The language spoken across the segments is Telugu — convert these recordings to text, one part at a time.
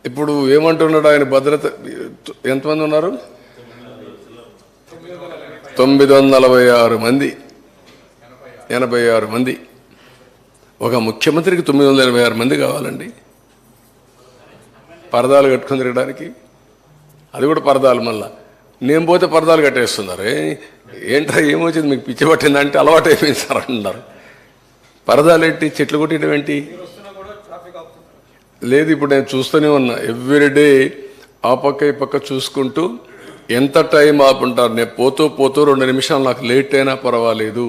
ఇప్పుడు ఏమంటున్నాడు ఆయన? భద్రత ఎంతమంది ఉన్నారు? 946 మంది, 86 మంది. ఒక ముఖ్యమంత్రికి 986 మంది కావాలండి పరదాలు కట్టుకుని తిరగడానికి. అది కూడా పరదాలు. మళ్ళా నేను పోతే పరదాలు కట్టేస్తున్నారు. ఏంట్రా ఏమొచ్చింది మీకు? పిచ్చి పట్టిందంటే అలవాటు అయిపోయింది సార్ అంటున్నారు. పరదాలు ఏంటి? చెట్లు కొట్టడం ఏంటి? లేదు, ఇప్పుడు నేను చూస్తూనే ఉన్నా. ఎవ్రీడే ఆ పక్క ఈ పక్క చూసుకుంటూ ఎంత టైం ఆపుంటారు. నేను పోతూ 2 నిమిషాలు నాకు లేట్ అయినా పర్వాలేదు,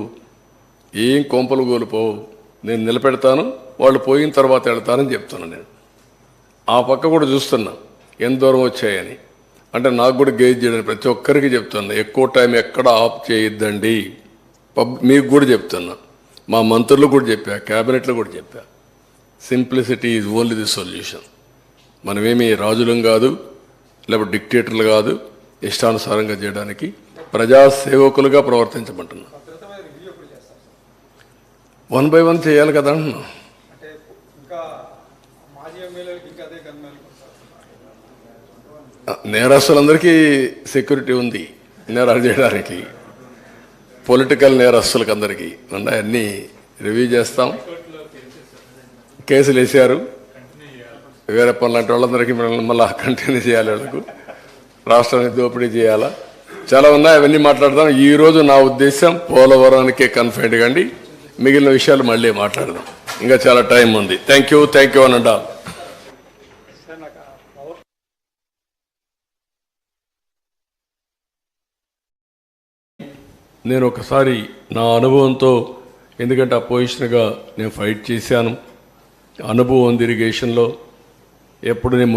ఏం కొంపలు కోల్పోవు, నేను నిలబెడతాను, వాళ్ళు పోయిన తర్వాత వెళ్తానని చెప్తున్నాను. నేను ఆ పక్క కూడా చూస్తున్నా ఎంత దూరం వచ్చాయని. అంటే నాకు కూడా గేజ్ చేయడానికి ప్రతి ఒక్కరికి చెప్తున్నా, ఎక్కువ టైం ఎక్కడ ఆఫ్ చేయొద్దండి. మీకు కూడా చెప్తున్నా, మా మంత్రులు కూడా చెప్పా, క్యాబినెట్లో కూడా చెప్పా. Simplicity is only the solution. మనమేమీ రాజులం కాదు, లేకపోతే డిక్టేటర్లు కాదు. ఇష్టానుసారంగా చేయడానికి ప్రజాసేవకులుగా ప్రవర్తించమంటున్నాం. 1 by 1 చేయాలి కదా అంటున్నా. నేరస్తులందరికీ సెక్యూరిటీ ఉంది నేరాలు చేయడానికి. పొలిటికల్ నేరస్తులకు అందరికీ ఉన్నాయి. అన్నీ రివ్యూ చేస్తాం. కేసులు వేసారు. వేరే పనులు లాంటి వాళ్ళందరికీ మళ్ళీ కంటిన్యూ చేయాలి. వాళ్ళకు రాష్ట్రాన్ని దోపిడీ చేయాలా, చాలా ఉన్నాయి. అవన్నీ మాట్లాడదాం. ఈరోజు నా ఉద్దేశం పోలవరానికే కన్ఫైన్డ్ కండి, మిగిలిన విషయాలు మళ్ళీ మాట్లాడదాం. ఇంకా చాలా టైం ఉంది. థ్యాంక్ యూ అనండి. నేను ఒకసారి నా అనుభవంతో, ఎందుకంటే అపోజిషన్గా నేను ఫైట్ చేశాను, అనుభవం ఉంది ఇరిగేషన్లో. ఎప్పుడు నేను